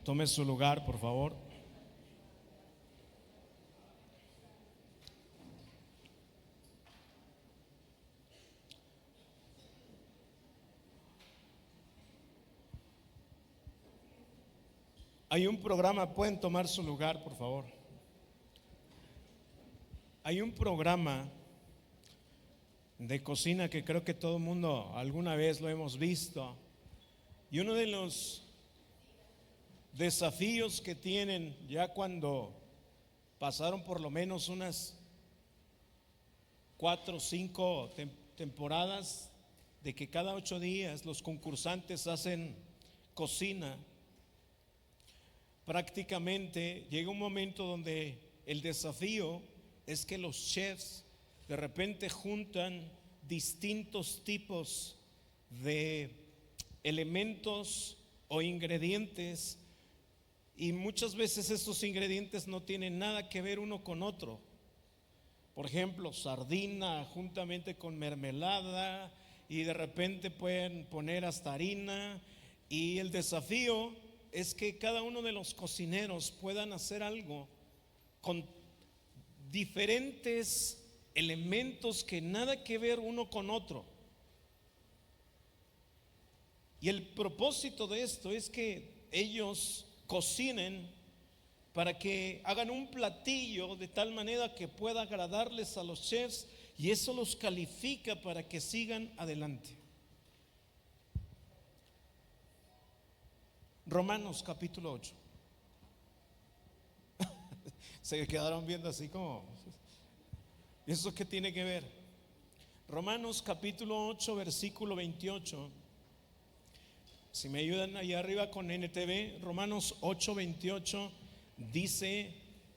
Tome su lugar, por favor. Hay un programa, pueden tomar su lugar, por favor. Hay un programa de cocina que creo que todo el mundo alguna vez lo hemos visto. Y uno de los desafíos que tienen ya cuando pasaron por lo menos unas 4 o 5 temporadas, de que cada 8 días los concursantes hacen cocina, prácticamente llega un momento donde el desafío es que los chefs de repente juntan distintos tipos de elementos o ingredientes, y muchas veces estos ingredientes no tienen nada que ver uno con otro. Por ejemplo, sardina juntamente con mermelada, y de repente pueden poner hasta harina, y el desafío es que cada uno de los cocineros puedan hacer algo con diferentes elementos que nada que ver uno con otro. Y el propósito de esto es que ellos cocinen para que hagan un platillo de tal manera que pueda agradarles a los chefs, y eso los califica para que sigan adelante. Romanos capítulo 8. Se quedaron viendo así como, ¿eso qué tiene que ver? Romanos capítulo 8 versículo 28. Si me ayudan allá arriba con NTV, Romanos 8:28 dice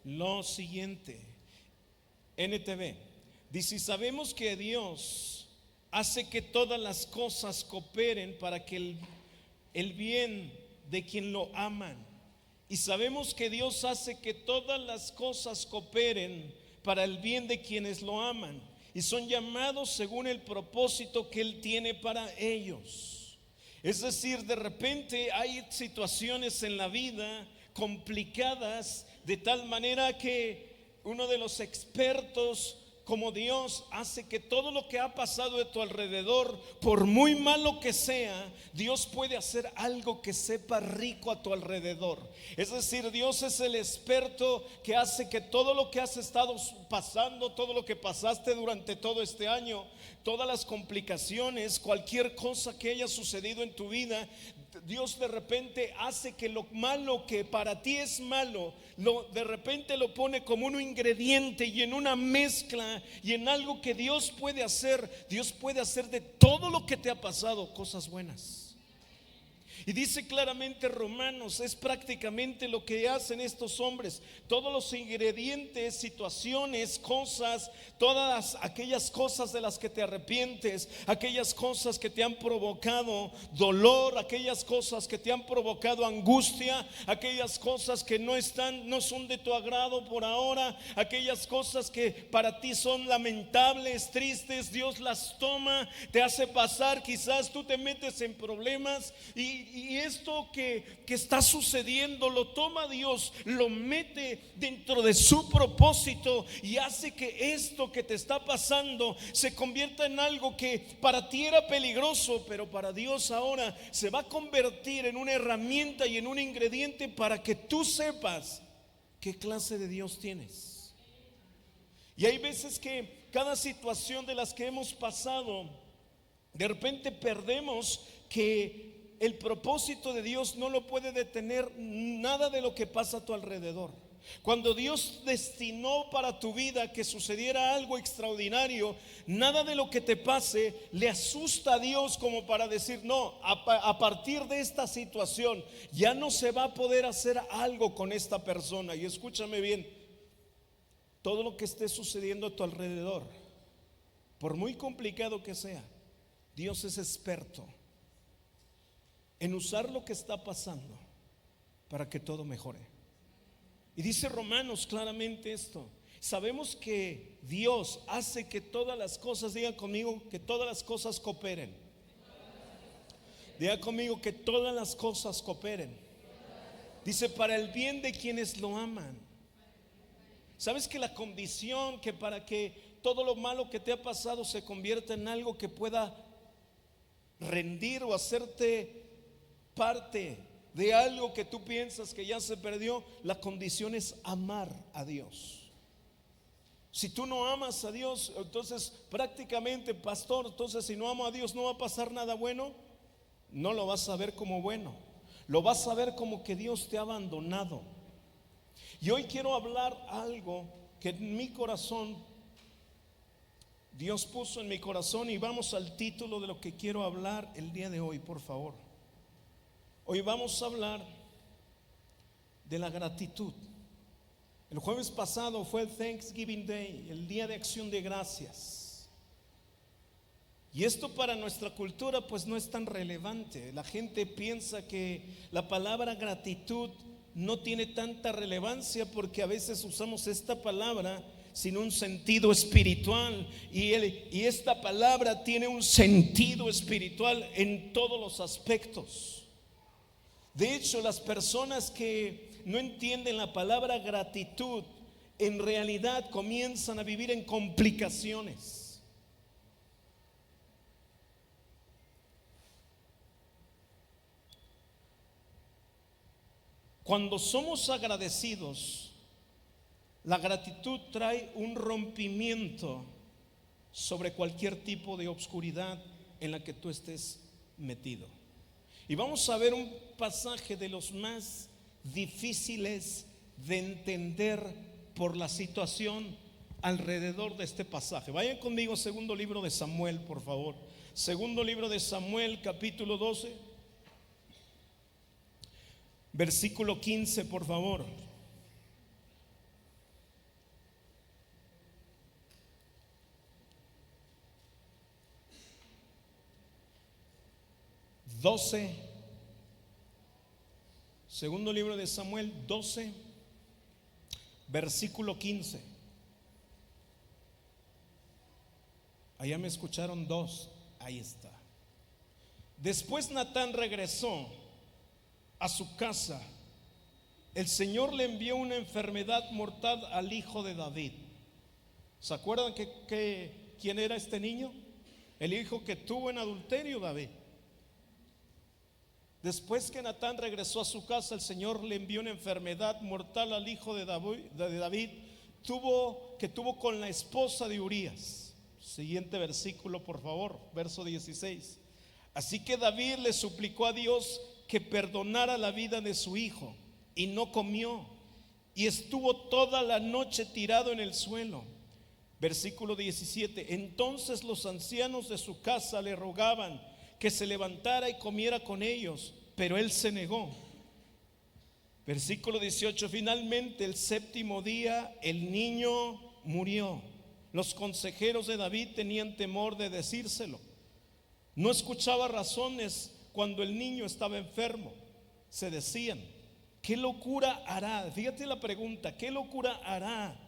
lo siguiente. NTV dice: sabemos que Dios hace que todas las cosas cooperen para que el bien de quien lo aman. Y sabemos que Dios hace que todas las cosas cooperen para el bien de quienes lo aman y son llamados según el propósito que Él tiene para ellos. Es decir, de repente hay situaciones en la vida complicadas, de tal manera que uno de los expertos como Dios hace que todo lo que ha pasado de tu alrededor, por muy malo que sea, Dios puede hacer algo que sepa rico a tu alrededor. Es decir, Dios es el experto que hace que todo lo que has estado pasando, todo lo que pasaste durante todo este año, todas las complicaciones, cualquier cosa que haya sucedido en tu vida, Dios de repente hace que lo malo que para ti es malo, de repente lo pone como un ingrediente y en una mezcla y en algo que Dios puede hacer. Dios puede hacer de todo lo que te ha pasado cosas buenas. Y dice claramente Romanos, es prácticamente lo que hacen estos hombres. Todos los ingredientes, situaciones, cosas, todas aquellas cosas de las que te arrepientes, aquellas cosas que te han provocado dolor, aquellas cosas que te han provocado angustia, aquellas cosas que no son de tu agrado por ahora, aquellas cosas que para ti son lamentables, tristes, Dios las toma, te hace pasar, quizás tú te metes en problemas y esto que está sucediendo lo toma Dios, lo mete dentro de su propósito y hace que esto que te está pasando se convierta en algo que para ti era peligroso, pero para Dios ahora se va a convertir en una herramienta y en un ingrediente para que tú sepas qué clase de Dios tienes. Y hay veces que cada situación de las que hemos pasado, de repente perdemos que el propósito de Dios no lo puede detener nada de lo que pasa a tu alrededor. Cuando Dios destinó para tu vida que sucediera algo extraordinario, nada de lo que te pase le asusta a Dios como para decir: no, a partir de esta situación ya no se va a poder hacer algo con esta persona. Y escúchame bien, todo lo que esté sucediendo a tu alrededor, por muy complicado que sea, Dios es experto en usar lo que está pasando para que todo mejore. Y dice Romanos claramente esto: sabemos que Dios hace que todas las cosas, diga conmigo, que todas las cosas cooperen. Diga conmigo, que todas las cosas cooperen Dice, para el bien de quienes lo aman. ¿Sabes que la condición que para que todo lo malo que te ha pasado se convierta en algo que pueda rendir o hacerte parte de algo que tú piensas que ya se perdió? La condición es amar a Dios. Si tú no amas a Dios, entonces prácticamente, pastor, entonces si no amo a Dios no va a pasar nada bueno. No lo vas a ver como bueno, lo vas a ver como que Dios te ha abandonado. Y hoy quiero hablar algo que en mi corazón, Dios puso en mi corazón, y vamos al título de lo que quiero hablar el día de hoy, por favor. Hoy vamos a hablar de la gratitud. El jueves pasado fue el Thanksgiving Day, el día de acción de gracias. Y esto para nuestra cultura pues no es tan relevante. La gente piensa que la palabra gratitud no tiene tanta relevancia porque a veces usamos esta palabra sin un sentido espiritual. Y esta palabra tiene un sentido espiritual en todos los aspectos. De hecho, las personas que no entienden la palabra gratitud, en realidad comienzan a vivir en complicaciones. Cuando somos agradecidos, la gratitud trae un rompimiento sobre cualquier tipo de obscuridad en la que tú estés metido. Y vamos a ver un pasaje de los más difíciles de entender por la situación alrededor de este pasaje. Vayan conmigo, segundo libro de Samuel, por favor. Segundo libro de Samuel, capítulo 12, versículo 15, por favor. Segundo libro de Samuel 12, versículo 15. Allá me escucharon dos. Ahí está. Después Natán regresó a su casa. El Señor le envió una enfermedad mortal al hijo de David. ¿Se acuerdan quién era este niño? El hijo que tuvo en adulterio David. Después que Natán regresó a su casa, el Señor le envió una enfermedad mortal al hijo de David, que tuvo con la esposa de Urías. Siguiente versículo, por favor, verso 16. Así que David le suplicó a Dios que perdonara la vida de su hijo, y no comió, y estuvo toda la noche tirado en el suelo. Versículo 17. Entonces los ancianos de su casa le rogaban que se levantara y comiera con ellos, pero él se negó. Versículo 18. Finalmente, el séptimo día, el niño murió. Los consejeros de David tenían temor de decírselo. No escuchaba razones cuando el niño estaba enfermo. Se decían, ¿qué locura hará? Fíjate la pregunta, ¿qué locura hará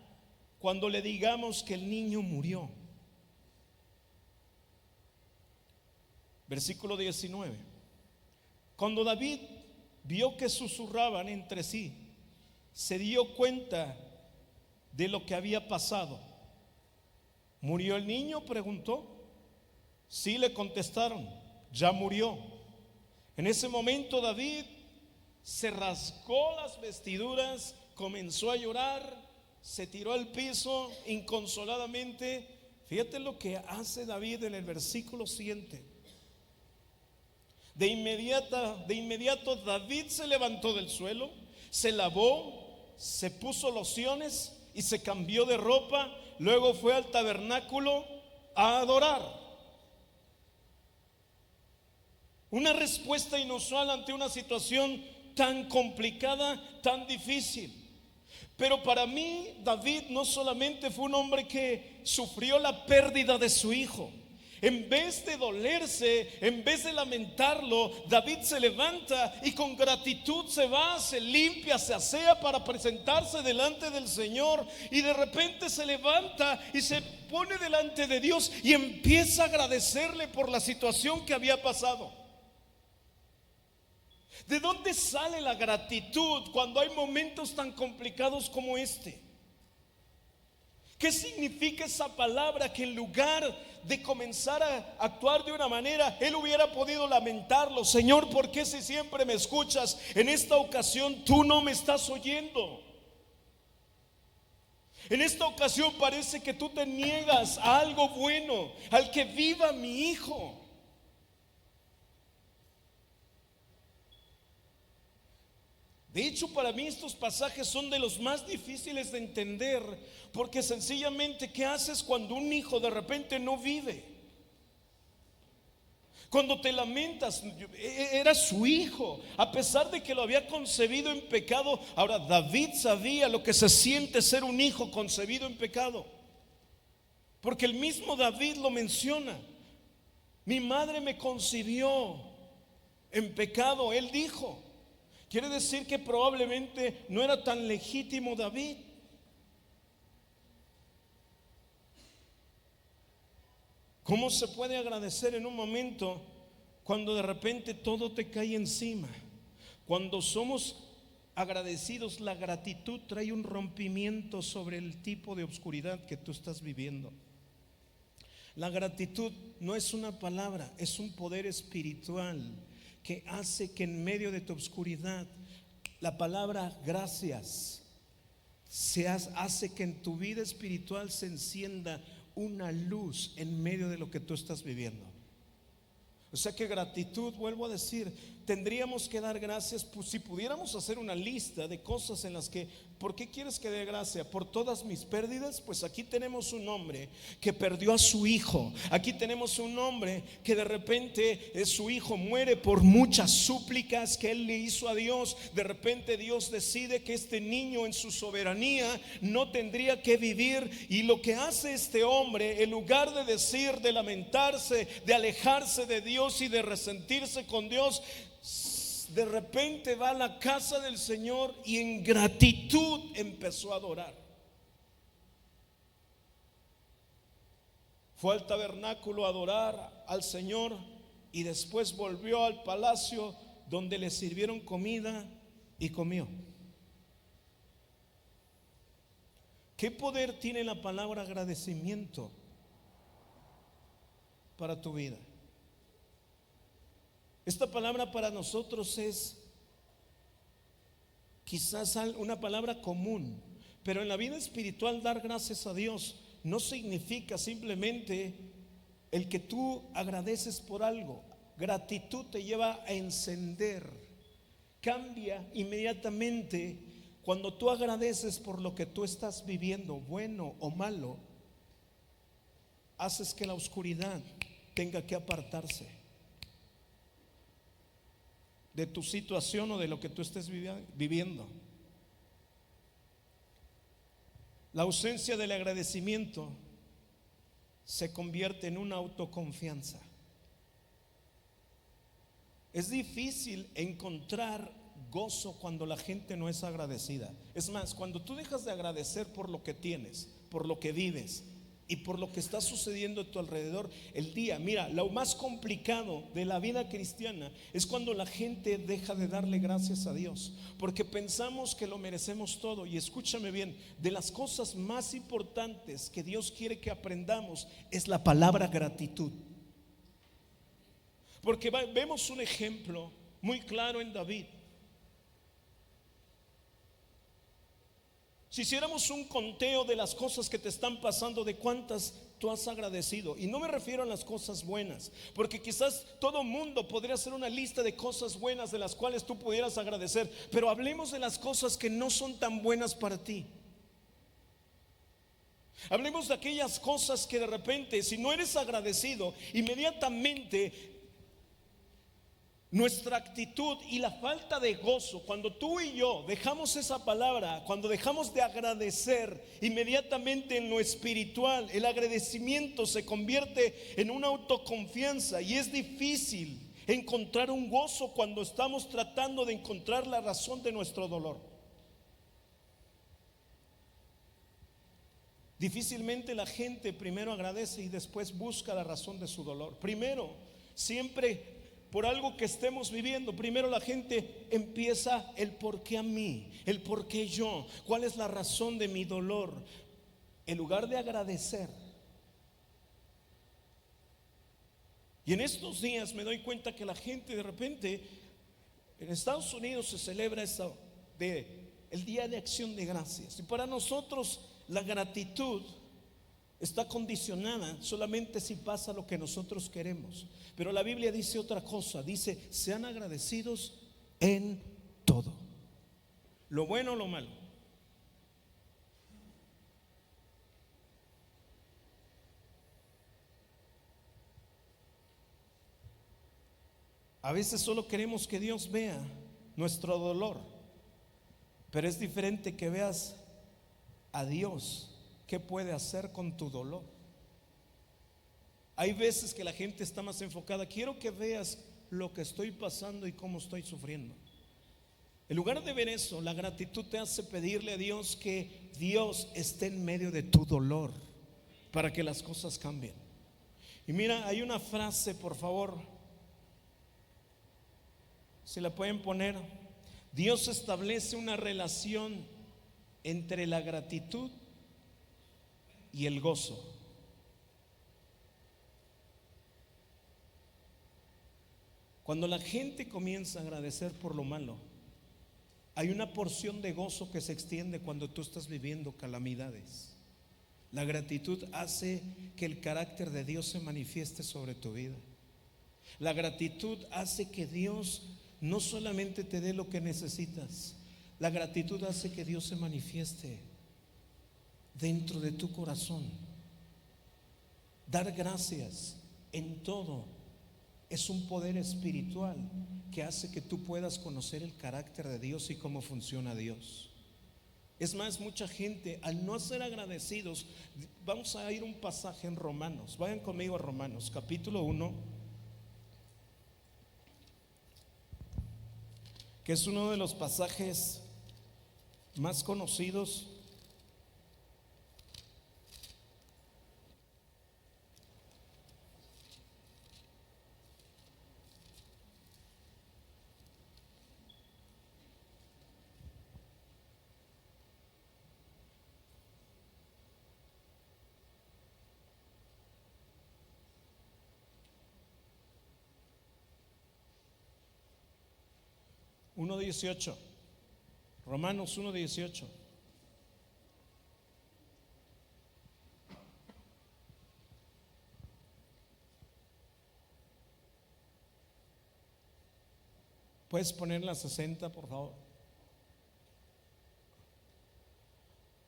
cuando le digamos que el niño murió? Versículo 19. Cuando David vio que susurraban entre sí, se dio cuenta de lo que había pasado. ¿Murió el niño?, preguntó. Sí, le contestaron, ya murió. En ese momento David se rasgó las vestiduras, comenzó a llorar, se tiró al piso inconsoladamente. Fíjate lo que hace David en el versículo siguiente. De inmediato David se levantó del suelo, se lavó, se puso lociones y se cambió de ropa. Luego fue al tabernáculo a adorar. Una respuesta inusual ante una situación tan complicada, tan difícil. Pero para mí, David no solamente fue un hombre que sufrió la pérdida de su hijo. En vez de dolerse, en vez de lamentarlo, David se levanta y con gratitud se va, se limpia, se asea para presentarse delante del Señor. Y de repente se levanta y se pone delante de Dios y empieza a agradecerle por la situación que había pasado. ¿De dónde sale la gratitud cuando hay momentos tan complicados como este? ¿Qué significa esa palabra? Que en lugar de comenzar a actuar de una manera, él hubiera podido lamentarlo. Señor, ¿por qué si siempre me escuchas, en esta ocasión tú no me estás oyendo? En esta ocasión parece que tú te niegas a algo bueno, al que viva mi hijo. De hecho, para mí estos pasajes son de los más difíciles de entender, porque sencillamente, ¿qué haces cuando un hijo de repente no vive? Cuando te lamentas, era su hijo, a pesar de que lo había concebido en pecado. Ahora, David sabía lo que se siente ser un hijo concebido en pecado, porque el mismo David lo menciona. Mi madre me concibió en pecado, él dijo. Quiere decir que probablemente no era tan legítimo David. ¿Cómo se puede agradecer en un momento cuando de repente todo te cae encima? Cuando somos agradecidos, la gratitud trae un rompimiento sobre el tipo de oscuridad que tú estás viviendo. La gratitud no es una palabra, es un poder espiritual que hace que en medio de tu oscuridad la palabra gracias hace que en tu vida espiritual se encienda una luz en medio de lo que tú estás viviendo. O sea que gratitud, vuelvo a decir, tendríamos que dar gracias. Pues si pudiéramos hacer una lista de cosas en las que, ¿por qué quieres que dé gracia? ¿Por todas mis pérdidas? Pues aquí tenemos un hombre que perdió a su hijo. Aquí tenemos un hombre que de repente su hijo muere por muchas súplicas que él le hizo a Dios. De repente Dios decide que este niño en su soberanía no tendría que vivir, y lo que hace este hombre, en lugar de decir, de lamentarse, de alejarse de Dios y de resentirse con Dios, de repente va a la casa del Señor y en gratitud empezó a adorar. Fue al tabernáculo a adorar al Señor y después volvió al palacio donde le sirvieron comida y comió. ¿Qué poder tiene la palabra agradecimiento para tu vida? Esta palabra para nosotros es quizás una palabra común, pero en la vida espiritual dar gracias a Dios no significa simplemente el que tú agradeces por algo. Gratitud te lleva a encender, cambia inmediatamente. Cuando tú agradeces por lo que tú estás viviendo, bueno o malo, haces que la oscuridad tenga que apartarse de tu situación o de lo que tú estés viviendo. La ausencia del agradecimiento se convierte en una autoconfianza. Es difícil encontrar gozo cuando la gente no es agradecida. Es más, cuando tú dejas de agradecer por lo que tienes, por lo que vives y por lo que está sucediendo a tu alrededor el día. Mira, lo más complicado de la vida cristiana es cuando la gente deja de darle gracias a Dios, porque pensamos que lo merecemos todo. Y escúchame bien, de las cosas más importantes que Dios quiere que aprendamos es la palabra gratitud. Porque vemos un ejemplo muy claro en David. Si hiciéramos un conteo de las cosas que te están pasando, de cuántas tú has agradecido, y no me refiero a las cosas buenas, porque quizás todo mundo podría hacer una lista de cosas buenas de las cuales tú pudieras agradecer, pero hablemos de las cosas que no son tan buenas para ti. Hablemos de aquellas cosas que de repente, si no eres agradecido, inmediatamente nuestra actitud y la falta de gozo, cuando tú y yo dejamos esa palabra, cuando dejamos de agradecer, inmediatamente en lo espiritual el agradecimiento se convierte en una autoconfianza, y es difícil encontrar un gozo cuando estamos tratando de encontrar la razón de nuestro dolor. Difícilmente la gente primero agradece y después busca la razón de su dolor. Primero, siempre por algo que estemos viviendo, primero la gente empieza el por qué a mí, el por qué yo, cuál es la razón de mi dolor, en lugar de agradecer. Y en estos días me doy cuenta que la gente de repente, en Estados Unidos se celebra el Día de Acción de Gracias. Y para nosotros la gratitud está condicionada solamente si pasa lo que nosotros queremos. Pero la Biblia dice otra cosa, dice: sean agradecidos en todo, lo bueno o lo malo. A veces solo queremos que Dios vea nuestro dolor, pero es diferente que veas a Dios qué puede hacer con tu dolor. Hay veces que la gente está más enfocada: quiero que veas lo que estoy pasando y cómo estoy sufriendo. En lugar de ver eso, la gratitud te hace pedirle a Dios que Dios esté en medio de tu dolor para que las cosas cambien. Y mira, hay una frase, por favor, si la pueden poner: Dios establece una relación entre la gratitud y el gozo. Cuando la gente comienza a agradecer por lo malo, hay una porción de gozo que se extiende cuando tú estás viviendo calamidades. La gratitud hace que el carácter de Dios se manifieste sobre tu vida. La gratitud hace que Dios no solamente te dé lo que necesitas, la gratitud hace que Dios se manifieste dentro de tu corazón. Dar gracias en todo es un poder espiritual que hace que tú puedas conocer el carácter de Dios y cómo funciona Dios. Es más, mucha gente, al no ser agradecidos, vamos a ir a un pasaje en Romanos. Vayan conmigo a Romanos capítulo 1, que es uno de los pasajes más conocidos. Romanos 1:18. ¿Puedes poner la 60, por favor?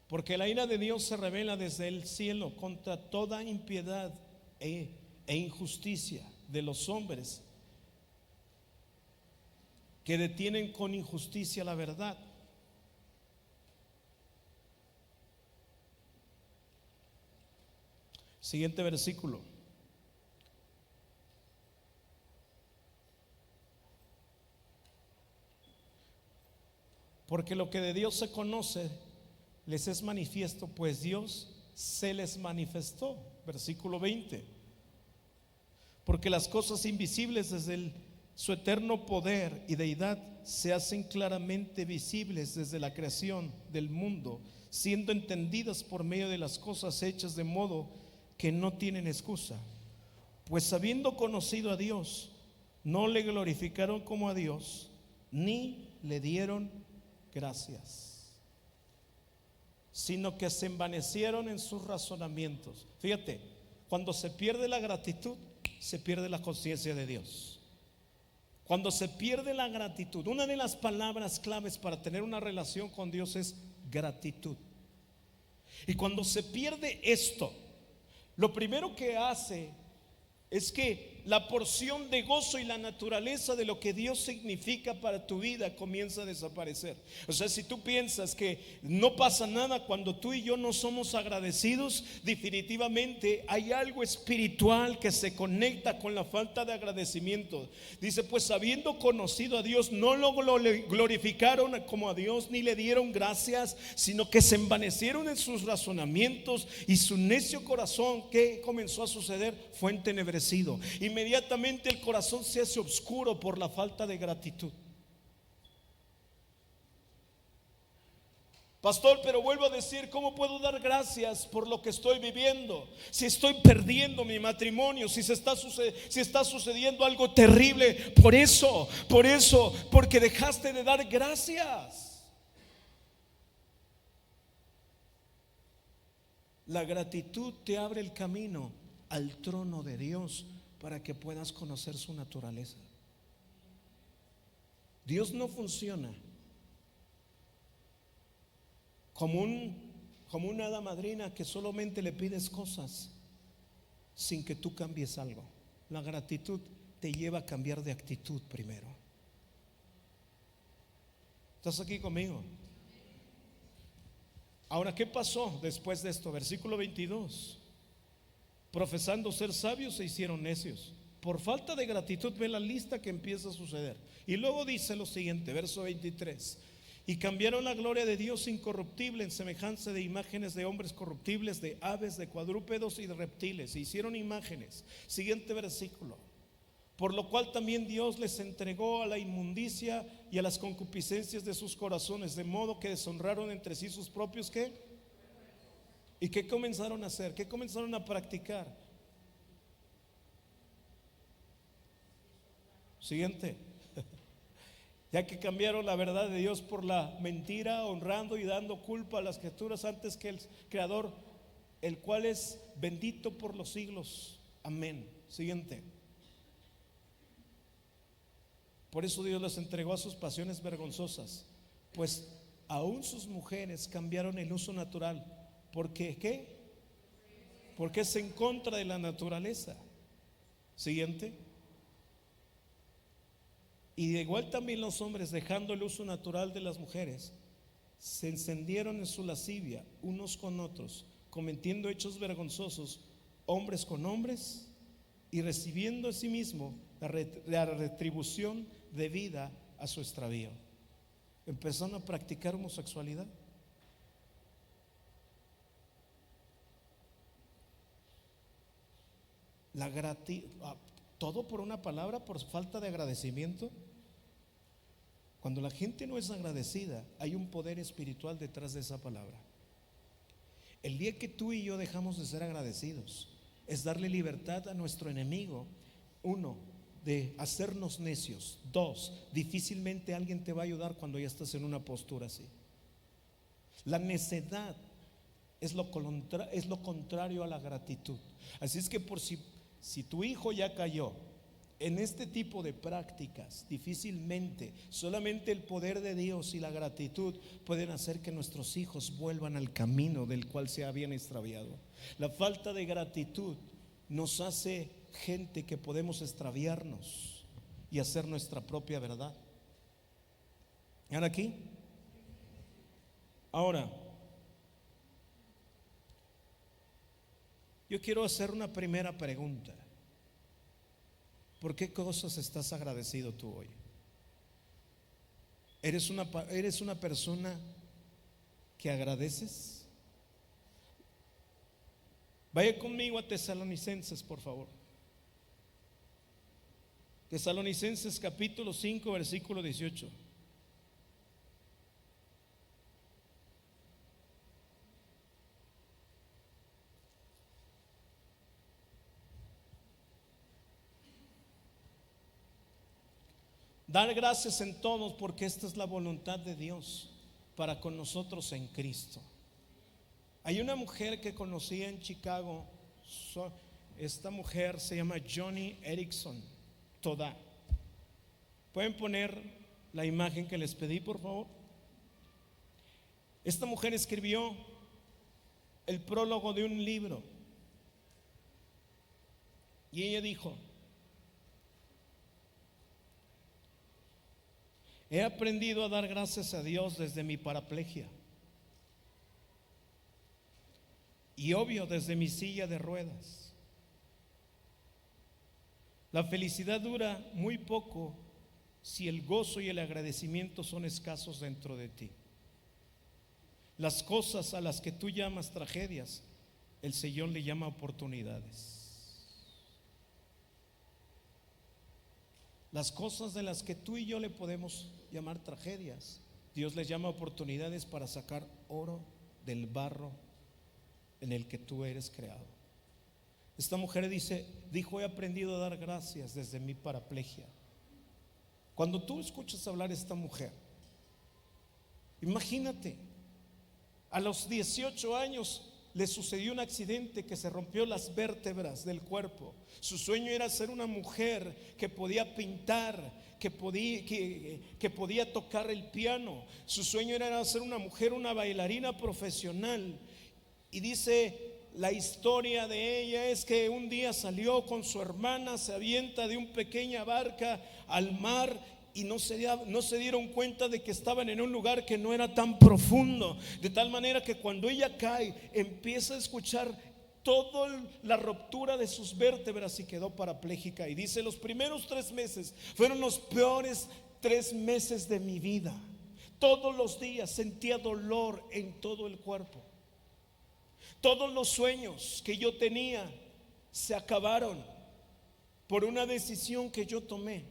Porque la ira de Dios se revela desde el cielo contra toda impiedad e injusticia de los hombres que detienen con injusticia la verdad. Siguiente versículo. Porque lo que de Dios se conoce les es manifiesto, pues Dios se les manifestó. Versículo 20. Porque las cosas invisibles desde su eterno poder y deidad se hacen claramente visibles desde la creación del mundo, siendo entendidas por medio de las cosas hechas, de modo que no tienen excusa. Pues habiendo conocido a Dios, no le glorificaron como a Dios, ni le dieron gracias, sino que se envanecieron en sus razonamientos. Fíjate, cuando se pierde la gratitud, se pierde la conciencia de Dios. Cuando se pierde la gratitud, una de las palabras claves para tener una relación con Dios es gratitud. Y cuando se pierde esto, lo primero que hace es que la porción de gozo y la naturaleza de lo que Dios significa para tu vida comienza a desaparecer. O sea, si tú piensas que no pasa nada cuando tú y yo no somos agradecidos, definitivamente hay algo espiritual que se conecta con la falta de agradecimiento. Dice, pues habiendo conocido a Dios, no lo glorificaron como a Dios, ni le dieron gracias, sino que se envanecieron en sus razonamientos, y su necio corazón, ¿qué comenzó a suceder? Fue entenebrecido. inmediatamente el corazón se hace oscuro por la falta de gratitud. Pastor, pero vuelvo a decir, ¿cómo puedo dar gracias por lo que estoy viviendo? Si estoy perdiendo mi matrimonio, si está sucediendo algo terrible, porque dejaste de dar gracias. La gratitud te abre el camino al trono de Dios para que puedas conocer su naturaleza. Dios no funciona como una hada madrina que solamente le pides cosas sin que tú cambies algo. La gratitud te lleva a cambiar de actitud primero. ¿Estás aquí conmigo? Ahora, ¿qué pasó después de esto? Versículo 22. Profesando ser sabios se hicieron necios. Por falta de gratitud, ve la lista que empieza a suceder. Y luego dice lo siguiente, verso 23. Y cambiaron la gloria de Dios incorruptible en semejanza de imágenes de hombres corruptibles, de aves, de cuadrúpedos y de reptiles. Se hicieron imágenes. Siguiente versículo. Por lo cual también Dios les entregó a la inmundicia y a las concupiscencias de sus corazones, de modo que deshonraron entre sí sus propios ¿qué? ¿Y qué comenzaron a hacer? ¿Qué comenzaron a practicar? Siguiente. Ya que cambiaron la verdad de Dios por la mentira, honrando y dando culpa a las criaturas antes que el Creador, el cual es bendito por los siglos. Amén. Siguiente. Por eso Dios les entregó a sus pasiones vergonzosas, pues aún sus mujeres cambiaron el uso natural. Porque ¿qué? Porque es en contra de la naturaleza. Siguiente. Y de igual también los hombres, dejando el uso natural de las mujeres, se encendieron en su lascivia unos con otros, cometiendo hechos vergonzosos, hombres con hombres, y recibiendo a sí mismo la retribución debida a su extravío. Empezaron a practicar homosexualidad. Todo por una palabra, por falta de agradecimiento. Cuando la gente no es agradecida, hay un poder espiritual detrás de esa palabra. El día que tú y yo dejamos de ser agradecidos, es darle libertad a nuestro enemigo. Uno, de hacernos necios. Dos, difícilmente alguien te va a ayudar cuando ya estás en una postura así. La necedad es lo contrario a la gratitud. Así es que si tu hijo ya cayó en este tipo de prácticas, difícilmente, solamente el poder de Dios y la gratitud pueden hacer que nuestros hijos vuelvan al camino del cual se habían extraviado. La falta de gratitud nos hace gente que podemos extraviarnos y hacer nuestra propia verdad. ¿Están aquí? Ahora, yo quiero hacer una primera pregunta. ¿Por qué cosas estás agradecido tú hoy? ¿Eres una persona que agradeces? Vaya conmigo a Tesalonicenses, por favor. Tesalonicenses capítulo 5, versículo 18. Dar gracias en todos, porque esta es la voluntad de Dios para con nosotros en Cristo. Hay una mujer que conocí en Chicago. Esta mujer se llama Joni Eareckson Tada. ¿Pueden poner la imagen que les pedí, por favor? Esta mujer escribió el prólogo de un libro y ella dijo: he aprendido a dar gracias a Dios desde mi paraplegia y obvio desde mi silla de ruedas. La felicidad dura muy poco si el gozo y el agradecimiento son escasos dentro de ti. Las cosas a las que tú llamas tragedias, el Señor le llama oportunidades. Las cosas de las que tú y yo le podemos llamar tragedias, Dios les llama oportunidades para sacar oro del barro en el que tú eres creado. Esta mujer dijo: he aprendido a dar gracias desde mi paraplegia. Cuando tú escuchas hablar a esta mujer, imagínate, a los 18 años le sucedió un accidente que se rompió las vértebras del cuerpo. Su sueño era ser una mujer que podía pintar, que podía tocar el piano. Su sueño era ser una mujer, una bailarina profesional. Y dice la historia de ella es que un día salió con su hermana, se avienta de una pequeña barca al mar y no se dieron cuenta de que estaban en un lugar que no era tan profundo, de tal manera que cuando ella cae empieza a escuchar toda la ruptura de sus vértebras y quedó parapléjica. Y dice: los primeros 3 meses fueron los peores 3 meses de mi vida. Todos los días sentía dolor en todo el cuerpo. Todos los sueños que yo tenía se acabaron por una decisión que yo tomé.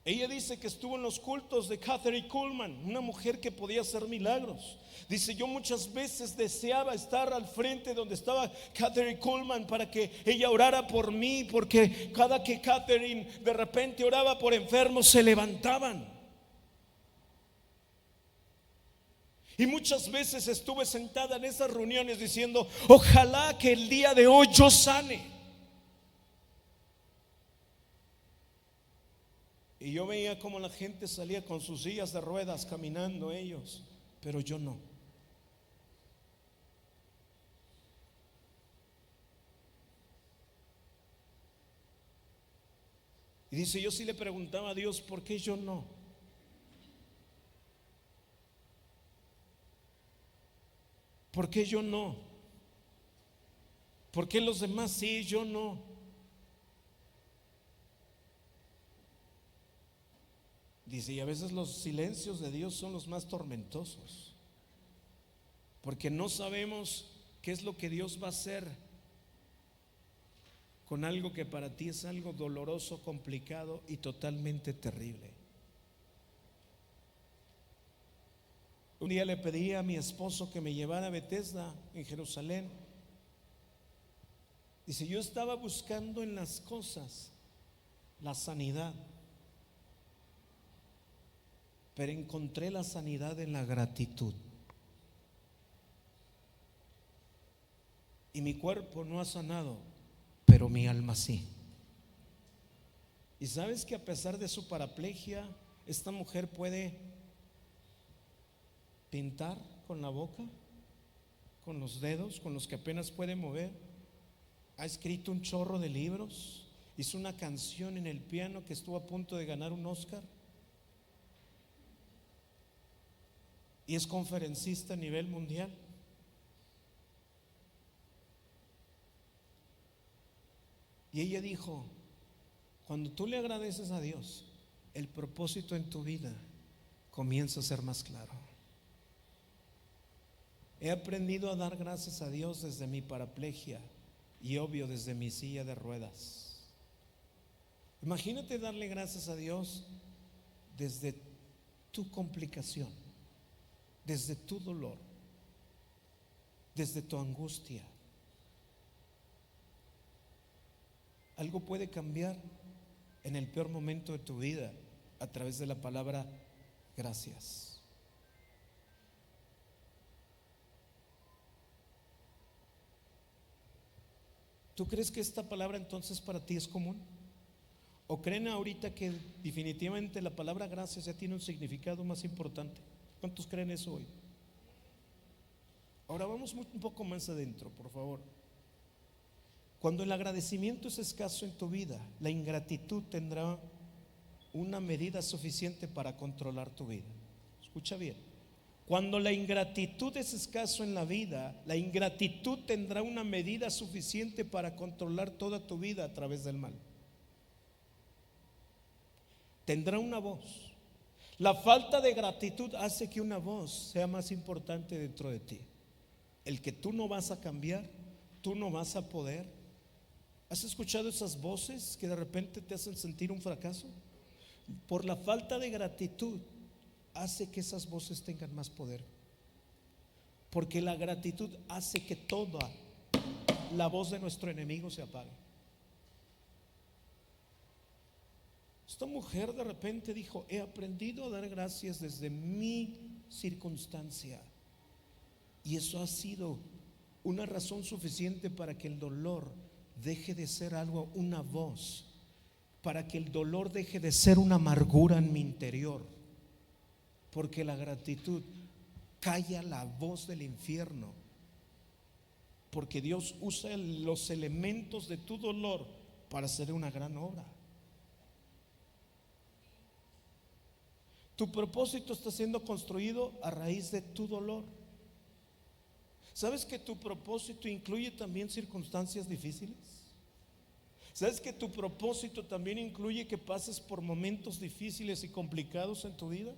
Ella dice que estuvo en los cultos de Kathryn Kuhlman, una mujer que podía hacer milagros. Dice: yo muchas veces deseaba estar al frente donde estaba Kathryn Kuhlman para que ella orara por mí, porque cada que Kathryn de repente oraba por enfermos se levantaban. Y muchas veces estuve sentada en esas reuniones diciendo: ojalá que el día de hoy yo sane. Y yo veía cómo la gente salía con sus sillas de ruedas caminando ellos, pero yo no. Y dice: yo sí le preguntaba a Dios, ¿por qué yo no? ¿Por qué yo no? ¿Por qué los demás sí, yo no? Dice: y a veces los silencios de Dios son los más tormentosos, porque no sabemos qué es lo que Dios va a hacer con algo que para ti es algo doloroso, complicado y totalmente terrible. Un día le pedí a mi esposo que me llevara a Bethesda en Jerusalén. Dice: yo estaba buscando en las cosas la sanidad, pero encontré la sanidad en la gratitud. Y mi cuerpo no ha sanado, pero mi alma sí. Y sabes que a pesar de su paraplegia, esta mujer puede pintar con la boca, con los dedos, con los que apenas puede mover. Ha escrito un chorro de libros, hizo una canción en el piano que estuvo a punto de ganar un Oscar. Y es conferencista a nivel mundial. Y ella dijo: cuando tú le agradeces a Dios, el propósito en tu vida comienza a ser más claro. He aprendido a dar gracias a Dios desde mi paraplegia y obvio desde mi silla de ruedas. Imagínate darle gracias a Dios desde tu complicación, desde tu dolor, desde tu angustia. Algo puede cambiar en el peor momento de tu vida a través de la palabra gracias. ¿Tú crees que esta palabra entonces para ti es común? ¿O creen ahorita que definitivamente la palabra gracias ya tiene un significado más importante? ¿Cuántos creen eso hoy? Ahora vamos un poco más adentro, por favor. Cuando el agradecimiento es escaso en tu vida, la ingratitud tendrá una medida suficiente para controlar tu vida. Escucha bien. Cuando la ingratitud es escaso en la vida, la ingratitud tendrá una medida suficiente para controlar toda tu vida a través del mal. Tendrá una voz. La falta de gratitud hace que una voz sea más importante dentro de ti. El que tú no vas a cambiar, tú no vas a poder. ¿Has escuchado esas voces que de repente te hacen sentir un fracaso? Por la falta de gratitud hace que esas voces tengan más poder. Porque la gratitud hace que toda la voz de nuestro enemigo se apague. Esta mujer de repente dijo: he aprendido a dar gracias desde mi circunstancia. Y eso ha sido una razón suficiente para que el dolor deje de ser algo, una voz, para que el dolor deje de ser una amargura en mi interior. Porque la gratitud calla la voz del infierno. Porque Dios usa los elementos de tu dolor para hacer una gran obra. Tu propósito está siendo construido a raíz de tu dolor. ¿Sabes que tu propósito incluye también circunstancias difíciles? ¿Sabes que tu propósito también incluye que pases por momentos difíciles y complicados en tu vida?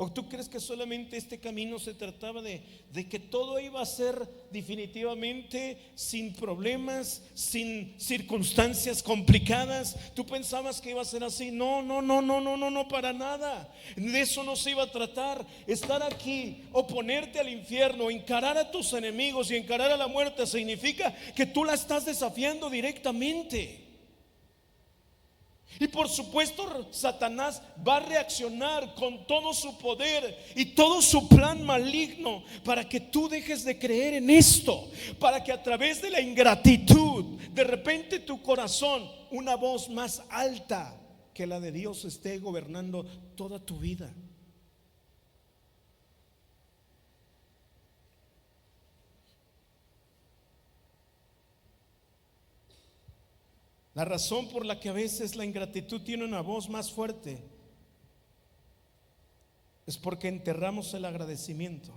¿O tú crees que solamente este camino se trataba de que todo iba a ser definitivamente sin problemas, sin circunstancias complicadas? ¿Tú pensabas que iba a ser así? No, para nada. De eso no se iba a tratar. Estar aquí, oponerte al infierno, encarar a tus enemigos y encarar a la muerte significa que tú la estás desafiando directamente. Y por supuesto Satanás va a reaccionar con todo su poder y todo su plan maligno para que tú dejes de creer en esto, para que a través de la ingratitud de repente tu corazón, una voz más alta que la de Dios, esté gobernando toda tu vida. La razón por la que a veces la ingratitud tiene una voz más fuerte es porque enterramos el agradecimiento.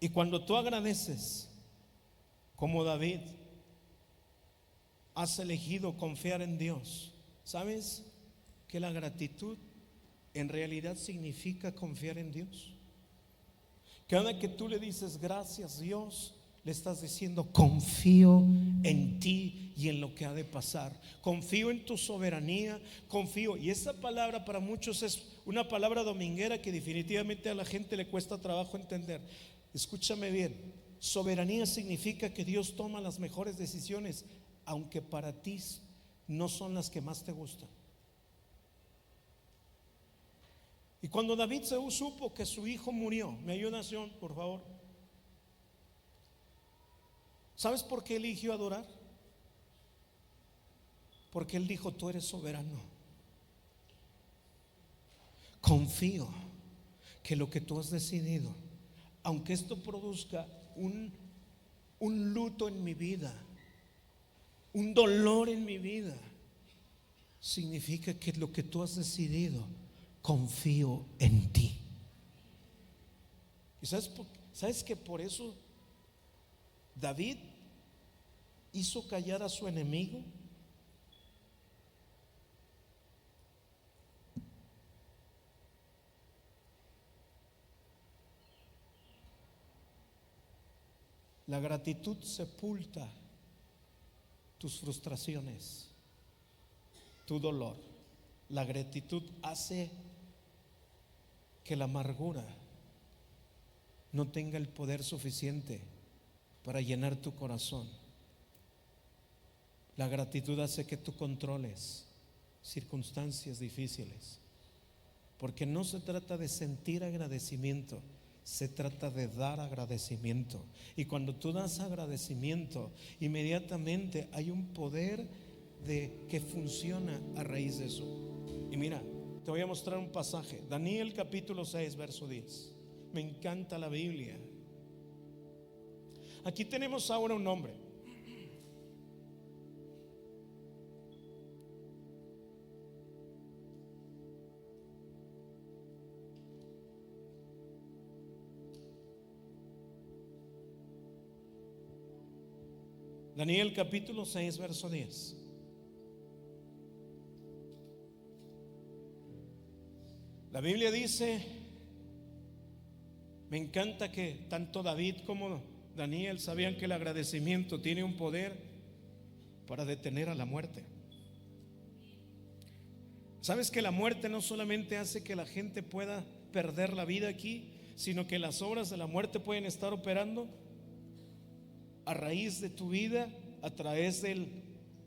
Y cuando tú agradeces, como David, has elegido confiar en Dios. ¿Sabes que la gratitud en realidad significa confiar en Dios? Cada que tú le dices gracias Dios, le estás diciendo: confío en ti y en lo que ha de pasar. Confío en tu soberanía, confío. Y esa palabra para muchos es una palabra dominguera que definitivamente a la gente le cuesta trabajo entender. Escúchame bien: soberanía significa que Dios toma las mejores decisiones, aunque para ti no son las que más te gustan. Y cuando David supo que su hijo murió, ¿me ayuda, Señor, por favor? ¿Sabes por qué eligió adorar? Porque él dijo: tú eres soberano. Confío que lo que tú has decidido, aunque esto produzca un luto en mi vida, un dolor en mi vida, significa que lo que tú has decidido, confío en ti. ¿Y sabes que por eso David hizo callar a su enemigo? La gratitud sepulta tus frustraciones, tu dolor. La gratitud hace que la amargura no tenga el poder suficiente para llenar tu corazón. La gratitud hace que tú controles circunstancias difíciles, porque no se trata de sentir agradecimiento, se trata de dar agradecimiento. Y cuando tú das agradecimiento, inmediatamente hay un poder que funciona a raíz de eso. Y mira, te voy a mostrar un pasaje, Daniel capítulo 6 verso 10. Me encanta la Biblia. Aquí tenemos ahora un hombre. Daniel capítulo 6 verso 10. La Biblia dice, me encanta que tanto David como Daniel sabían que el agradecimiento tiene un poder para detener a la muerte. ¿Sabes que la muerte no solamente hace que la gente pueda perder la vida aquí, sino que las obras de la muerte pueden estar operando a raíz de tu vida, a través del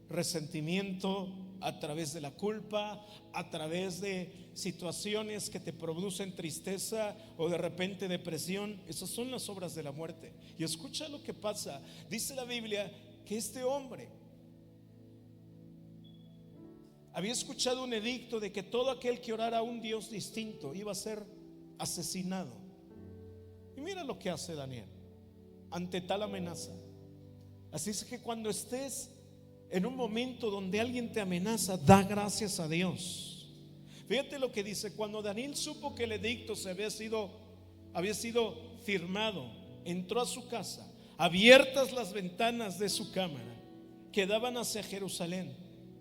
resentimiento, a través de la culpa, a través de situaciones que te producen tristeza o de repente depresión? Esas son las obras de la muerte. Y escucha lo que pasa. Dice la Biblia que este hombre había escuchado un edicto de que todo aquel que orara a un Dios distinto iba a ser asesinado. Y mira lo que hace Daniel ante tal amenaza. Así es que cuando estés en un momento donde alguien te amenaza, da gracias a Dios. Fíjate lo que dice: cuando Daniel supo que el edicto había sido firmado, entró a su casa, abiertas las ventanas de su cámara que daban hacia Jerusalén,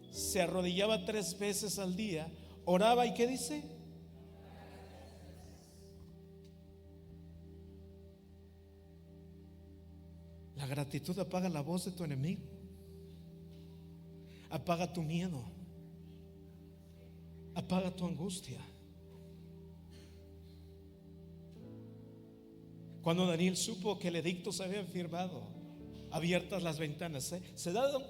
se arrodillaba 3 veces al día, oraba y ¿qué dice? La gratitud apaga la voz de tu enemigo, apaga tu miedo, apaga tu angustia. Cuando Daniel supo que el edicto se había firmado, abiertas las ventanas,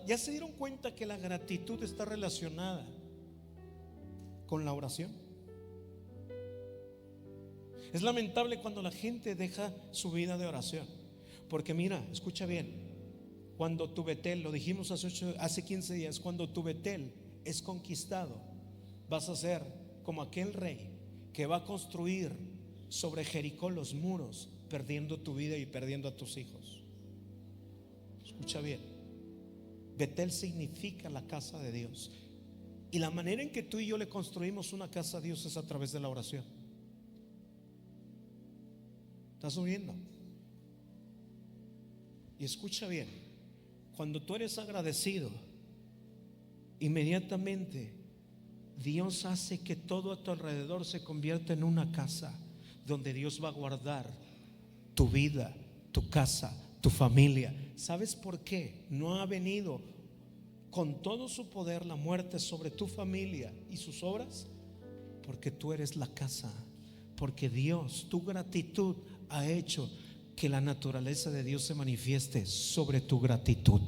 ya se dieron cuenta que la gratitud está relacionada con la oración. Es lamentable cuando la gente deja su vida de oración, porque mira, escucha bien, cuando tu Betel, lo dijimos hace 15 días, cuando tu Betel es conquistado, vas a ser como aquel rey que va a construir sobre Jericó los muros, perdiendo tu vida y perdiendo a tus hijos. Escucha bien, Betel significa la casa de Dios, y la manera en que tú y yo le construimos una casa a Dios es a través de la oración. ¿Estás oyendo? Y escucha bien, cuando tú eres agradecido, inmediatamente Dios hace que todo a tu alrededor se convierta en una casa donde Dios va a guardar tu vida, tu casa, tu familia. ¿Sabes por qué? No ha venido con todo su poder la muerte sobre tu familia y sus obras, porque tú eres la casa, porque Dios, tu gratitud ha hecho que la naturaleza de Dios se manifieste sobre tu gratitud.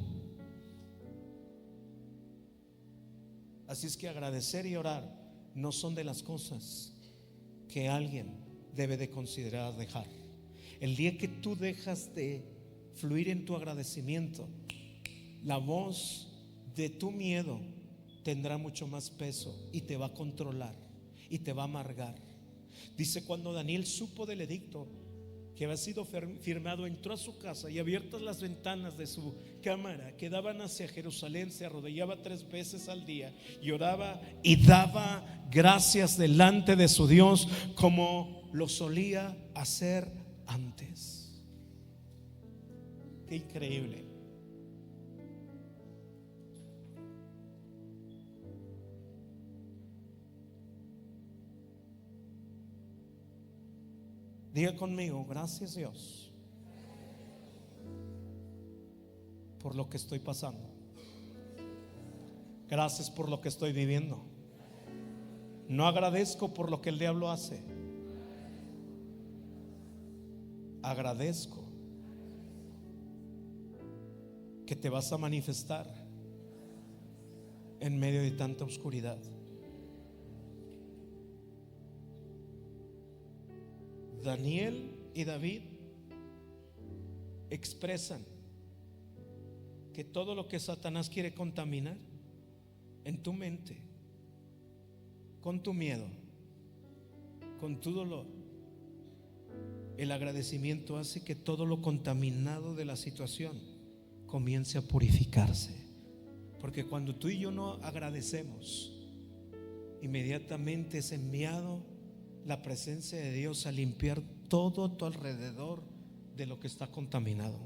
Así es que agradecer y orar no son de las cosas que alguien debe de considerar dejar. El día que tú dejas de fluir en tu agradecimiento, la voz de tu miedo tendrá mucho más peso y te va a controlar y te va a amargar. Dice: cuando Daniel supo del edicto que había sido firmado, entró a su casa y abiertas las ventanas de su cámara que daban hacia Jerusalén, se arrodillaba 3 veces al día y oraba y daba gracias delante de su Dios como lo solía hacer antes. Qué increíble. Diga conmigo: gracias Dios por lo que estoy pasando. Gracias por lo que estoy viviendo. No agradezco por lo que el diablo hace, agradezco que te vas a manifestar en medio de tanta oscuridad. Daniel y David expresan que todo lo que Satanás quiere contaminar en tu mente, con tu miedo, con tu dolor, el agradecimiento hace que todo lo contaminado de la situación comience a purificarse. Porque cuando tú y yo no agradecemos, inmediatamente es enviado la presencia de Dios a limpiar todo a tu alrededor de lo que está contaminado.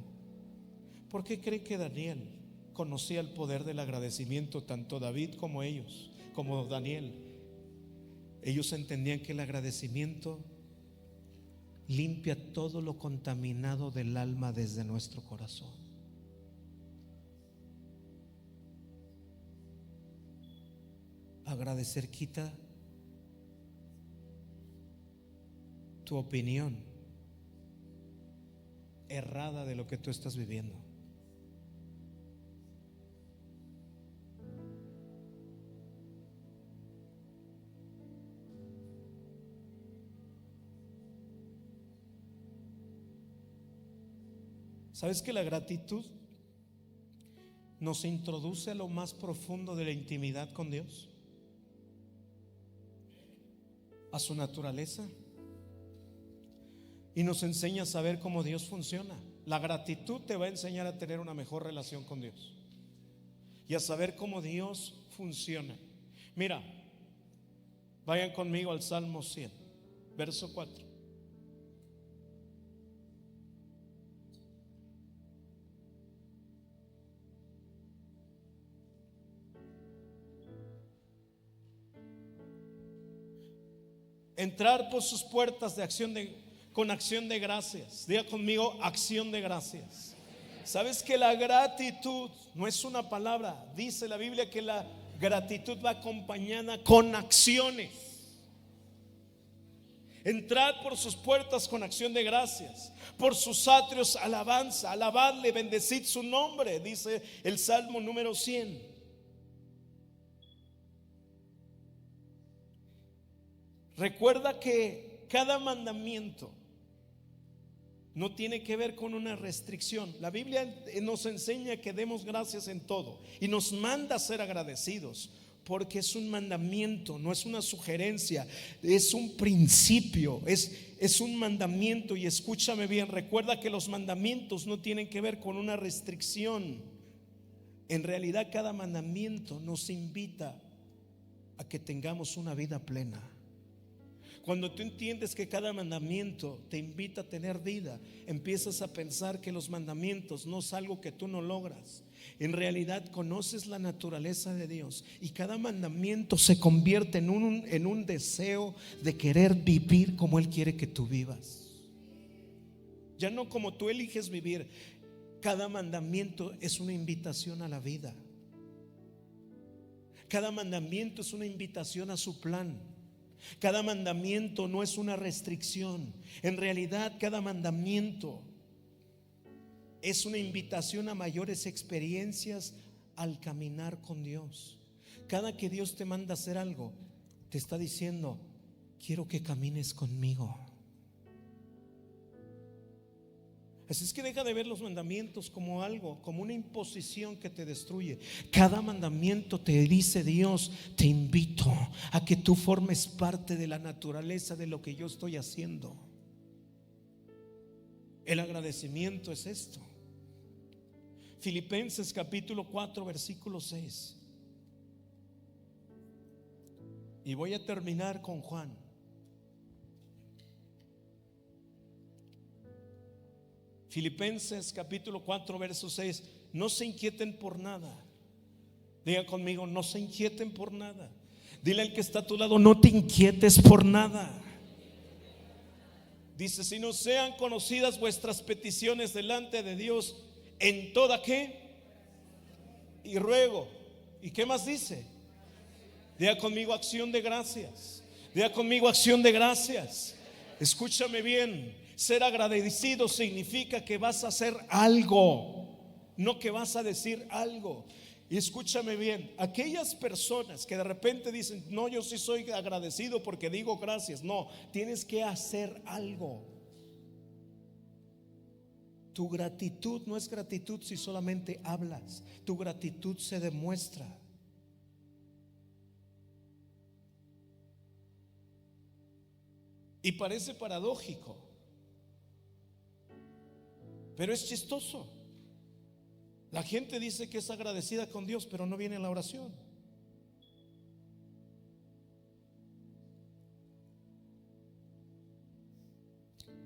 ¿Por qué creen que Daniel conocía el poder del agradecimiento? Tanto David como ellos, como Daniel, ellos entendían que el agradecimiento limpia todo lo contaminado del alma desde nuestro corazón. Agradecer quita tu opinión errada de lo que tú estás viviendo. ¿Sabes que la gratitud nos introduce a lo más profundo de la intimidad con Dios? A su naturaleza. Y nos enseña a saber cómo Dios funciona. La gratitud te va a enseñar a tener una mejor relación con Dios y a saber cómo Dios funciona. Mira, vayan conmigo al Salmo 100, verso 4. Entrar por sus puertas con acción de gracias. Diga conmigo, acción de gracias. ¿Sabes que la gratitud no es una palabra? Dice la Biblia que la gratitud va acompañada con acciones. Entrad por sus puertas con acción de gracias, por sus atrios alabanza, alabadle, bendecid su nombre, dice el Salmo número 100. Recuerda que cada mandamiento no tiene que ver con una restricción. La Biblia nos enseña que demos gracias en todo y nos manda a ser agradecidos, porque es un mandamiento, no es una sugerencia, es un principio, es un mandamiento. Y escúchame bien, recuerda que los mandamientos no tienen que ver con una restricción. En realidad cada mandamiento nos invita a que tengamos una vida plena. Cuando tú entiendes que cada mandamiento te invita a tener vida, empiezas a pensar que los mandamientos no es algo que tú no logras. En realidad conoces la naturaleza de Dios y cada mandamiento se convierte en un deseo de querer vivir como Él quiere que tú vivas. Ya no como tú eliges vivir. Cada mandamiento es una invitación a la vida. Cada mandamiento es una invitación a su plan. Cada mandamiento no es una restricción. En realidad cada mandamiento es una invitación a mayores experiencias al caminar con Dios. Cada que Dios te manda a hacer algo, te está diciendo: quiero que camines conmigo. Así es que deja de ver los mandamientos como algo, como una imposición que te destruye. Cada mandamiento te dice Dios: te invito a que tú formes parte de la naturaleza de lo que yo estoy haciendo. El agradecimiento es esto. Filipenses capítulo 4 versículo 6. Y voy a terminar con Juan. Filipenses capítulo 4 verso 6. No se inquieten por nada. Diga conmigo: no se inquieten por nada. Dile al que está a tu lado: no te inquietes por nada. Dice: si no sean conocidas vuestras peticiones delante de Dios en toda ¿qué? Y ruego. ¿Y qué más dice? Diga conmigo: acción de gracias. Diga conmigo: acción de gracias. Escúchame bien. Ser agradecido significa que vas a hacer algo, no que vas a decir algo. Y escúchame bien, aquellas personas que de repente dicen: no, yo sí soy agradecido porque digo gracias. No, tienes que hacer algo. Tu gratitud no es gratitud si solamente hablas. Tu gratitud se demuestra. Y parece paradójico, pero es chistoso. La gente dice que es agradecida con Dios, pero no viene a la oración.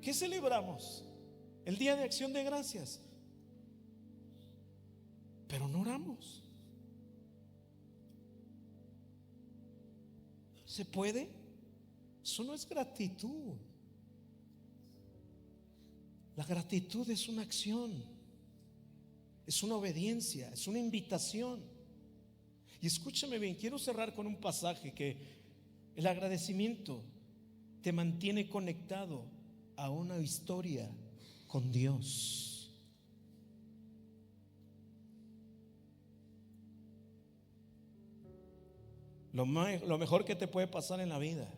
¿Qué celebramos? El Día de Acción de Gracias, pero no oramos. ¿Se puede? Eso no es gratitud. La gratitud es una acción, es una obediencia, es una invitación. Y escúchame bien, quiero cerrar con un pasaje que el agradecimiento te mantiene conectado a una historia con Dios. Lo mejor que te puede pasar en la vida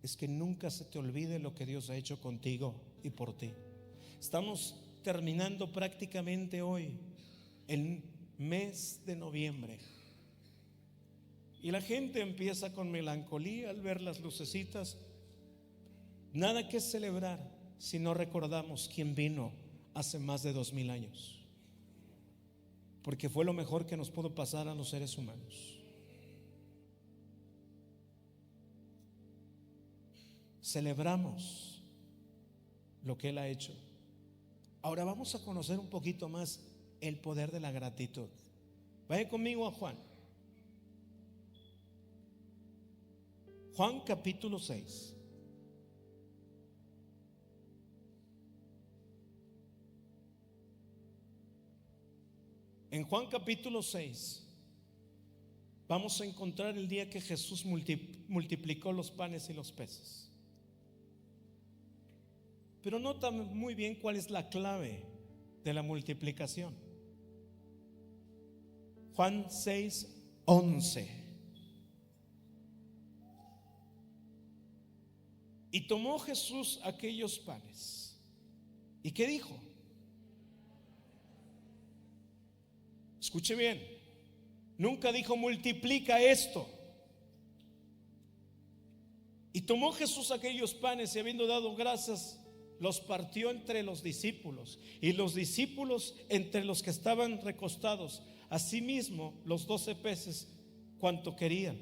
es que nunca se te olvide lo que Dios ha hecho contigo y por ti. Estamos terminando prácticamente hoy el mes de noviembre y la gente empieza con melancolía al ver las lucecitas. Nada que celebrar si no recordamos quién vino hace más de 2000 años, porque fue lo mejor que nos pudo pasar a los seres humanos. Celebramos lo que Él ha hecho. Ahora vamos a conocer un poquito más el poder de la gratitud. Vaya conmigo a Juan. Juan capítulo 6. En Juan capítulo 6 vamos a encontrar el día que Jesús multiplicó los panes y los peces. Pero nota muy bien cuál es la clave de la multiplicación. Juan 6:11. Y tomó Jesús aquellos panes. ¿Y qué dijo? Escuche bien, nunca dijo multiplica esto. Y tomó Jesús aquellos panes y habiendo dado gracias, los partió entre los discípulos y los discípulos entre los que estaban recostados, asimismo los 12 peces cuanto querían.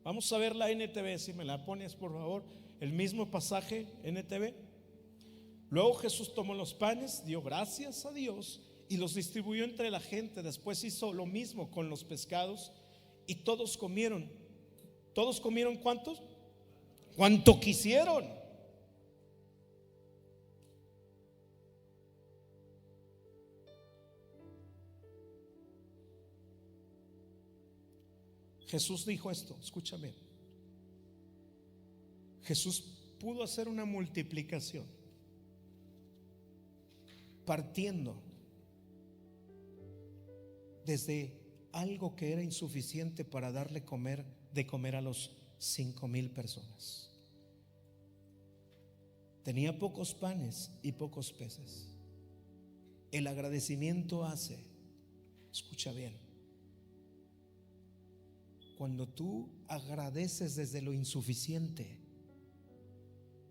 Vamos a ver la NTV, si me la pones por favor, el mismo pasaje NTV. Luego Jesús tomó los panes, dio gracias a Dios y los distribuyó entre la gente. Después hizo lo mismo con los pescados y todos comieron. ¿Todos comieron cuántos? Cuanto quisieron. Jesús dijo esto, escúchame. Jesús pudo hacer una multiplicación partiendo desde algo que era insuficiente para darle de comer a los 5,000 personas. Tenía pocos panes y pocos peces. El agradecimiento hace, escucha bien, cuando tú agradeces desde lo insuficiente,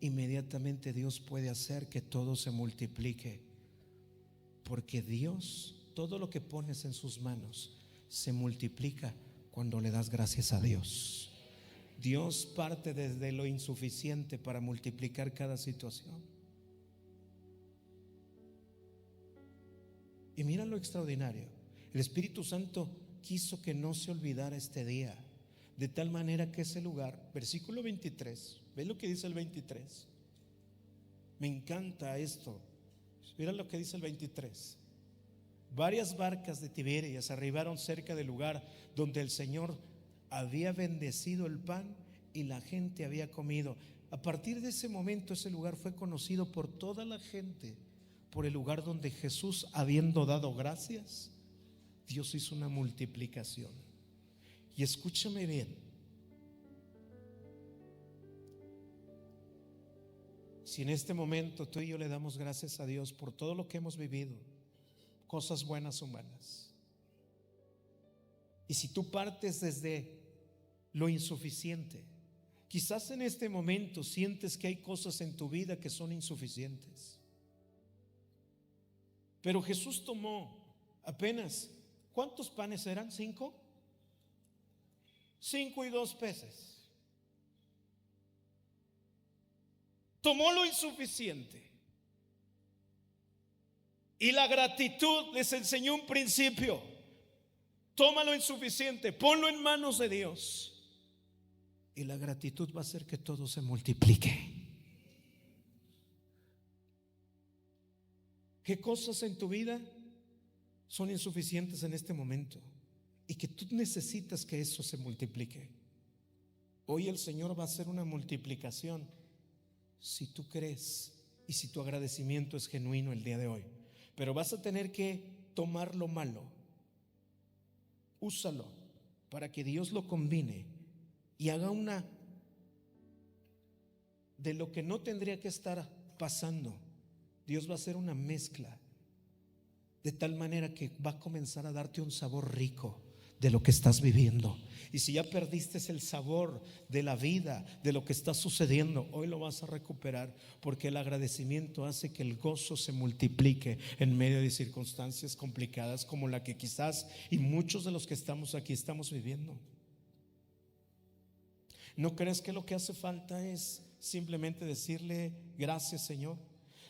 inmediatamente Dios puede hacer que todo se multiplique, porque Dios, todo lo que pones en sus manos se multiplica cuando le das gracias a Dios. Dios parte desde lo insuficiente para multiplicar cada situación. Y mira lo extraordinario, el Espíritu Santo quiso que no se olvidara este día, de tal manera que ese lugar, versículo 23, ¿ves lo que dice el 23? Me encanta esto. Mira lo que dice el 23. Varias barcas de Tiberias arribaron cerca del lugar donde el Señor había bendecido el pan y la gente había comido. A partir de ese momento ese lugar fue conocido por toda la gente, por el lugar donde Jesús, habiendo dado gracias, Dios hizo una multiplicación. Y escúchame bien, si en este momento tú y yo le damos gracias a Dios por todo lo que hemos vivido, cosas buenas o malas, y si tú partes desde lo insuficiente, quizás en este momento sientes que hay cosas en tu vida que son insuficientes, pero Jesús tomó apenas, ¿cuántos panes eran? 5 y 2 peces. Tomó lo insuficiente y la gratitud les enseñó un principio. Toma lo insuficiente, ponlo en manos de Dios y la gratitud va a hacer que todo se multiplique. ¿Qué cosas en tu vida son insuficientes en este momento y que tú necesitas que eso se multiplique? Hoy el Señor va a hacer una multiplicación si tú crees y si tu agradecimiento es genuino el día de hoy. Pero vas a tener que tomar lo malo, úsalo para que Dios lo combine y haga una de lo que no tendría que estar pasando. Dios va a hacer una mezcla de tal manera que va a comenzar a darte un sabor rico de lo que estás viviendo. Y si ya perdiste el sabor de la vida, de lo que está sucediendo, hoy lo vas a recuperar, porque el agradecimiento hace que el gozo se multiplique en medio de circunstancias complicadas como la que quizás y muchos de los que estamos aquí estamos viviendo. ¿No crees que lo que hace falta es simplemente decirle gracias, Señor?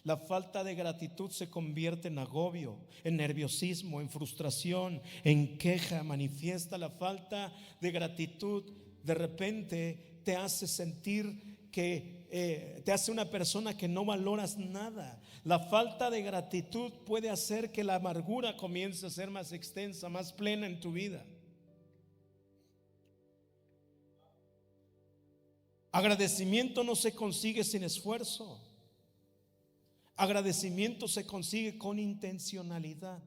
La falta de gratitud se convierte en agobio, en nerviosismo, en frustración, en queja. Manifiesta la falta de gratitud. De repente te hace sentir que te hace una persona que no valoras nada. La falta de gratitud puede hacer que la amargura comience a ser más extensa, más plena en tu vida. Agradecimiento no se consigue sin esfuerzo. Agradecimiento se consigue con intencionalidad.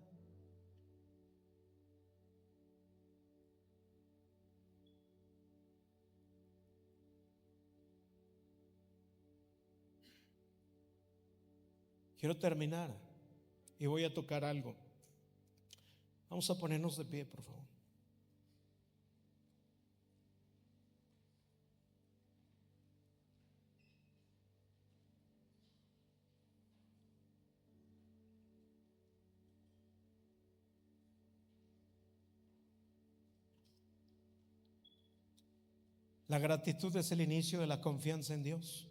Quiero terminar y voy a tocar algo. Vamos a ponernos de pie, por favor. La gratitud es el inicio de la confianza en Dios.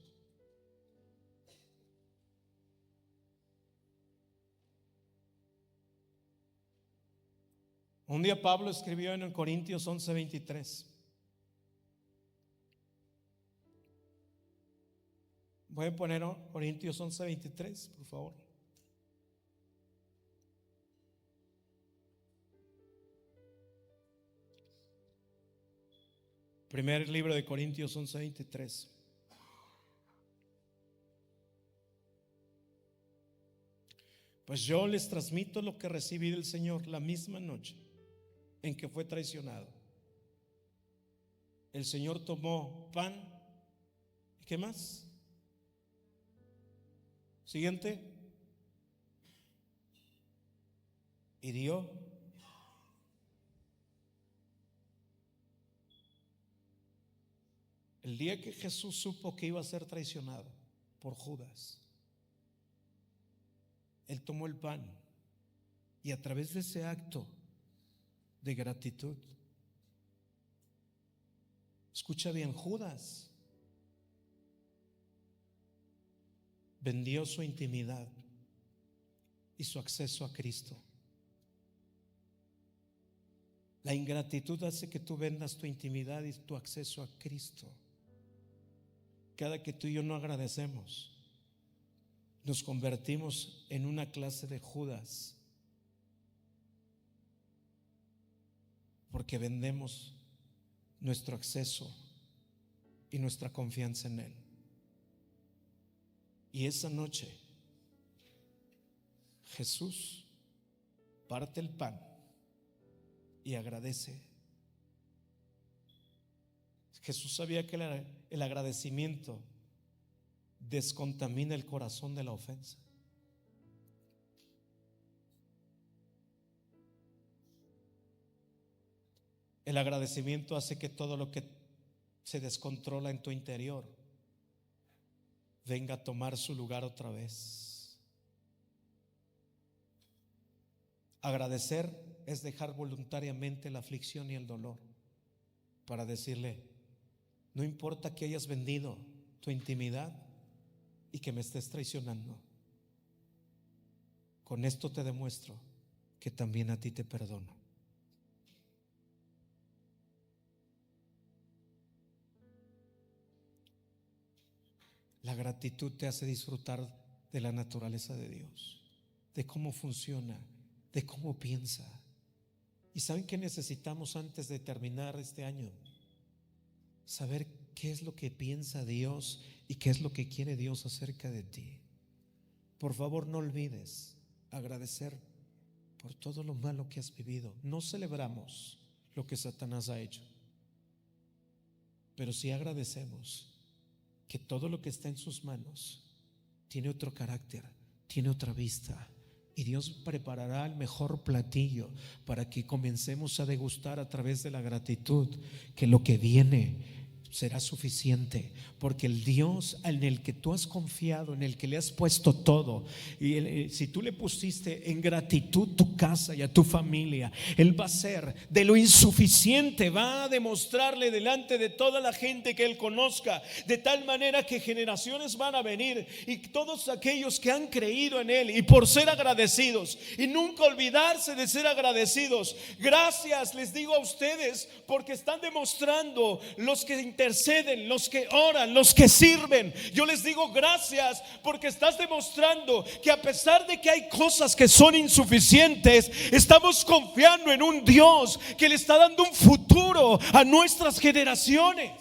Un día Pablo escribió en el Corintios 11:23. Voy a poner Corintios 11:23, por favor. Primer libro de Corintios 11:23. Pues yo les transmito lo que recibí del Señor la misma noche en que fue traicionado. El Señor tomó pan. ¿Y qué más? Siguiente. Y dio. El día que Jesús supo que iba a ser traicionado por Judas, Él tomó el pan y a través de ese acto de gratitud, escucha bien, Judas vendió su intimidad y su acceso a Cristo. La ingratitud hace que tú vendas tu intimidad y tu acceso a Cristo. Cada que tú y yo no agradecemos, nos convertimos en una clase de Judas, porque vendemos nuestro acceso y nuestra confianza en Él. Y esa noche Jesús parte el pan y agradece. Jesús sabía que el agradecimiento descontamina el corazón de la ofensa. El agradecimiento hace que todo lo que se descontrola en tu interior venga a tomar su lugar otra vez. Agradecer es dejar voluntariamente la aflicción y el dolor para decirle: no importa que hayas vendido tu intimidad y que me estés traicionando, con esto te demuestro que también a ti te perdono. La gratitud te hace disfrutar de la naturaleza de Dios. de cómo funciona, de cómo piensa. ¿Y saben qué necesitamos antes de terminar este año? Saber qué es lo que piensa Dios y qué es lo que quiere Dios acerca de ti. Por favor, no olvides agradecer por todo lo malo que has vivido. No celebramos lo que Satanás ha hecho, pero sí agradecemos que todo lo que está en sus manos tiene otro carácter, tiene otra vista, y Dios preparará el mejor platillo para que comencemos a degustar a través de la gratitud que lo que viene será suficiente, porque el Dios en el que tú has confiado, en el que le has puesto todo, y si tú le pusiste en gratitud tu casa y a tu familia, Él va a hacer de lo insuficiente, va a demostrarle delante de toda la gente que Él conozca, de tal manera que generaciones van a venir, y todos aquellos que han creído en Él, y por ser agradecidos, y nunca olvidarse de ser agradecidos. Gracias les digo a ustedes, porque están demostrando, los que interceden, los que oran, los que sirven. Yo les digo gracias, porque estás demostrando que a pesar de que hay cosas que son insuficientes, estamos confiando en un Dios que le está dando un futuro a nuestras generaciones.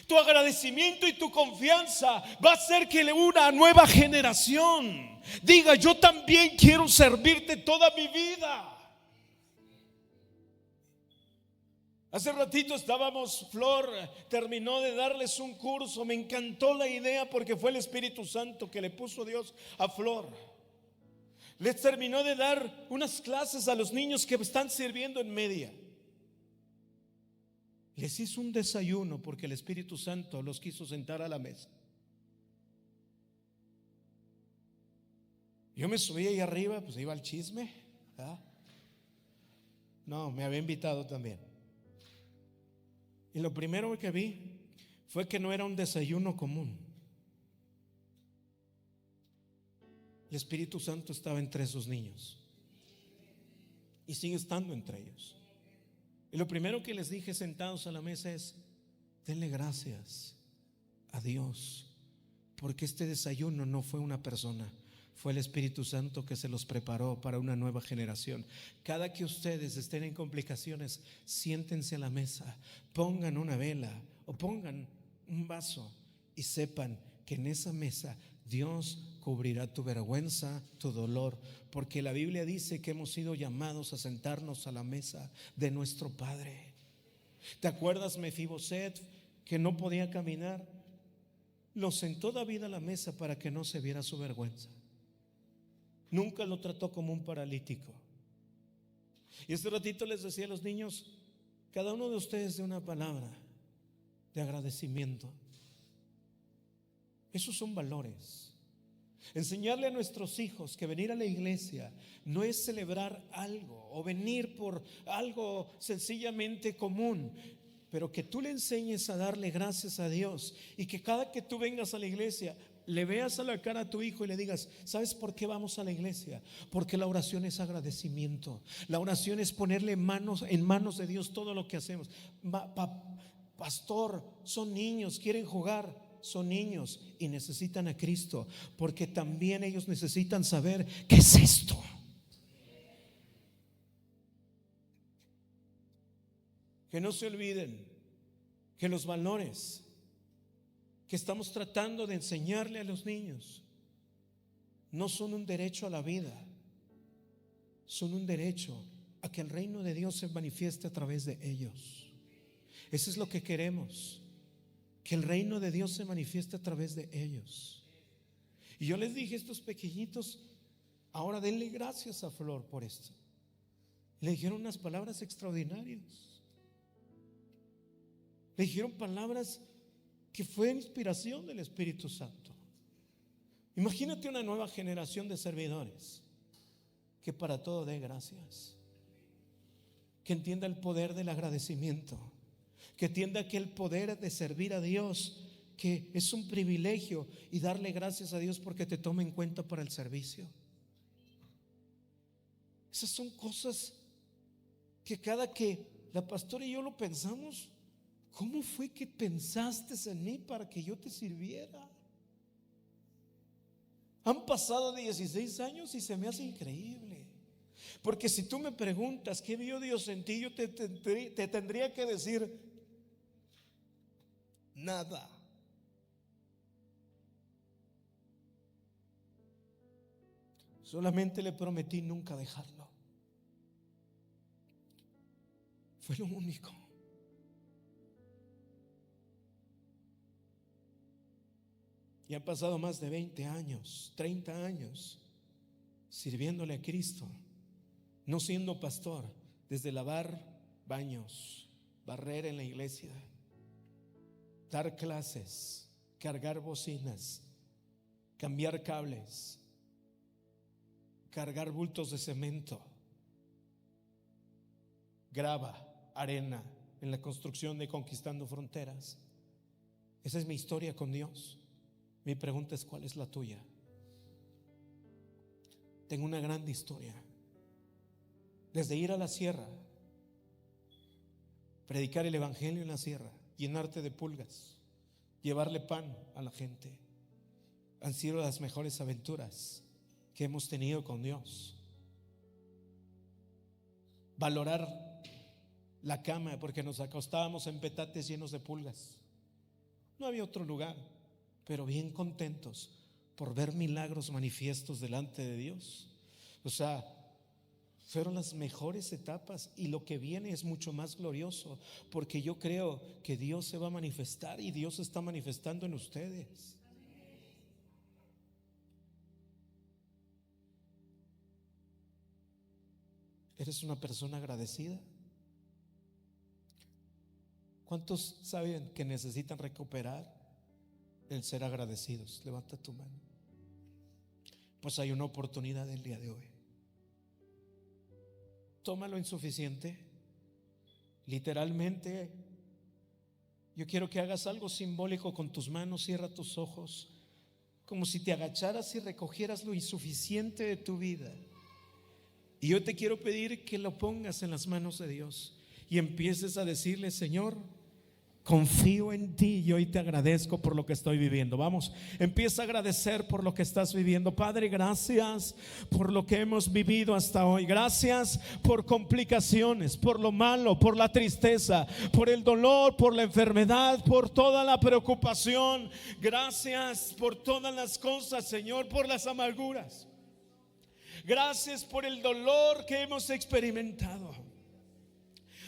Tu agradecimiento y tu confianza va a hacer que una nueva generación diga: yo también quiero servirte toda mi vida. Hace ratito Flor terminó de darles un curso. Me encantó la idea, porque fue el Espíritu Santo que le puso Dios a Flor. Les terminó de dar unas clases a los niños que están sirviendo en media. Les hizo un desayuno porque el Espíritu Santo los quiso sentar a la mesa. Yo me subí ahí arriba, pues iba al chisme, ¿verdad? No, me había invitado también. Y lo primero que vi fue que no era un desayuno común. El Espíritu Santo estaba entre esos niños y sigue estando entre ellos. Y lo primero que les dije sentados a la mesa es: denle gracias a Dios, porque este desayuno no fue una persona, fue el Espíritu Santo que se los preparó para una nueva generación. Cada que ustedes estén en complicaciones, siéntense a la mesa, pongan una vela o pongan un vaso y sepan que en esa mesa Dios cubrirá tu vergüenza, tu dolor, porque la Biblia dice que hemos sido llamados a sentarnos a la mesa de nuestro Padre. ¿Te acuerdas Mefiboset, que no podía caminar? Lo sentó David a la mesa para que no se viera su vergüenza. Nunca lo trató como un paralítico. Y este ratito les decía a los niños: cada uno de ustedes dé una palabra de agradecimiento. Esos son valores. Enseñarle a nuestros hijos que venir a la iglesia no es celebrar algo o venir por algo sencillamente común, pero que tú le enseñes a darle gracias a Dios, y que cada que tú vengas a la iglesia le veas a la cara a tu hijo y le digas: ¿sabes por qué vamos a la iglesia? Porque la oración es agradecimiento. La oración es ponerle en manos de Dios todo lo que hacemos. Pastor, son niños, quieren jugar. Son niños y necesitan a Cristo, porque también ellos necesitan saber qué es esto. Que no se olviden que los valores que estamos tratando de enseñarle a los niños no son un derecho a la vida, son un derecho a que el reino de Dios se manifieste a través de ellos. Eso es lo que queremos, que el reino de Dios se manifieste a través de ellos. Y yo les dije a estos pequeñitos: ahora denle gracias a Flor por esto. Le dijeron unas palabras extraordinarias. Le dijeron palabras que fue inspiración del Espíritu Santo. Imagínate una nueva generación de servidores que para todo dé gracias, que entienda el poder del agradecimiento, que entienda que el poder de servir a Dios, que es un privilegio, y darle gracias a Dios porque te toma en cuenta para el servicio. Esas son cosas que cada que la pastora y yo lo pensamos: ¿cómo fue que pensaste en mí para que yo te sirviera? Han pasado 16 años y se me hace increíble. Porque si tú me preguntas qué vio Dios en ti, yo te tendría que decir nada. Solamente le prometí nunca dejarlo. Fue lo único. Y han pasado más de 20 años, 30 años sirviéndole a Cristo, no siendo pastor, desde lavar baños, barrer en la iglesia, dar clases, cargar bocinas, cambiar cables, cargar bultos de cemento, grava, arena en la construcción de Conquistando Fronteras. Esa es mi historia con Dios. Mi pregunta es: ¿cuál es la tuya? Tengo una gran historia. Desde ir a la sierra, predicar el evangelio en la sierra, llenarte de pulgas, llevarle pan a la gente, han sido las mejores aventuras que hemos tenido con Dios. Valorar la cama, porque nos acostábamos en petates llenos de pulgas. No había otro lugar, pero bien contentos por ver milagros manifiestos delante de Dios. O sea, fueron las mejores etapas, y lo que viene es mucho más glorioso, porque yo creo que Dios se va a manifestar, y Dios se está manifestando en ustedes. ¿Eres una persona agradecida? ¿Cuántos saben que necesitan recuperar el ser agradecidos? Levanta tu mano. Pues hay una oportunidad el día de hoy. Tómalo insuficiente. Literalmente, yo quiero que hagas algo simbólico con tus manos. Cierra tus ojos, como si te agacharas y recogieras lo insuficiente de tu vida. Y yo te quiero pedir que lo pongas en las manos de Dios y empieces a decirle: Señor, confío en ti y hoy te agradezco por lo que estoy viviendo. Vamos, empieza a agradecer por lo que estás viviendo. Padre, gracias por lo que hemos vivido hasta hoy. Gracias por complicaciones, por lo malo, por la tristeza, por el dolor, por la enfermedad, por toda la preocupación. Gracias por todas las cosas, Señor, por las amarguras. Gracias por el dolor que hemos experimentado.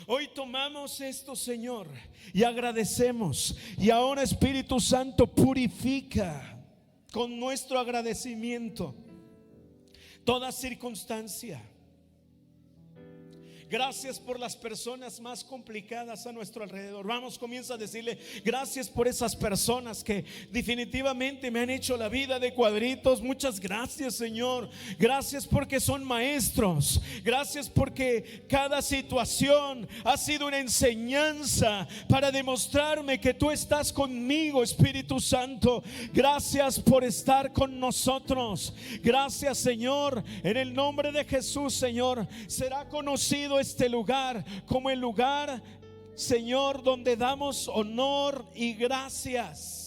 Hoy tomamos esto, Señor, y agradecemos. Y ahora, Espíritu Santo, purifica con nuestro agradecimiento toda circunstancia. Gracias por las personas más complicadas a nuestro alrededor. Vamos, comienza a decirle: gracias por esas personas que definitivamente me han hecho la vida de cuadritos. Muchas gracias, Señor. Gracias porque son maestros. Gracias porque cada situación ha sido una enseñanza para demostrarme que tú estás conmigo, Espíritu Santo. Gracias por estar con nosotros. Gracias, Señor. En el nombre de Jesús, Señor, será conocido este lugar como el lugar, Señor, donde damos honor y gracias.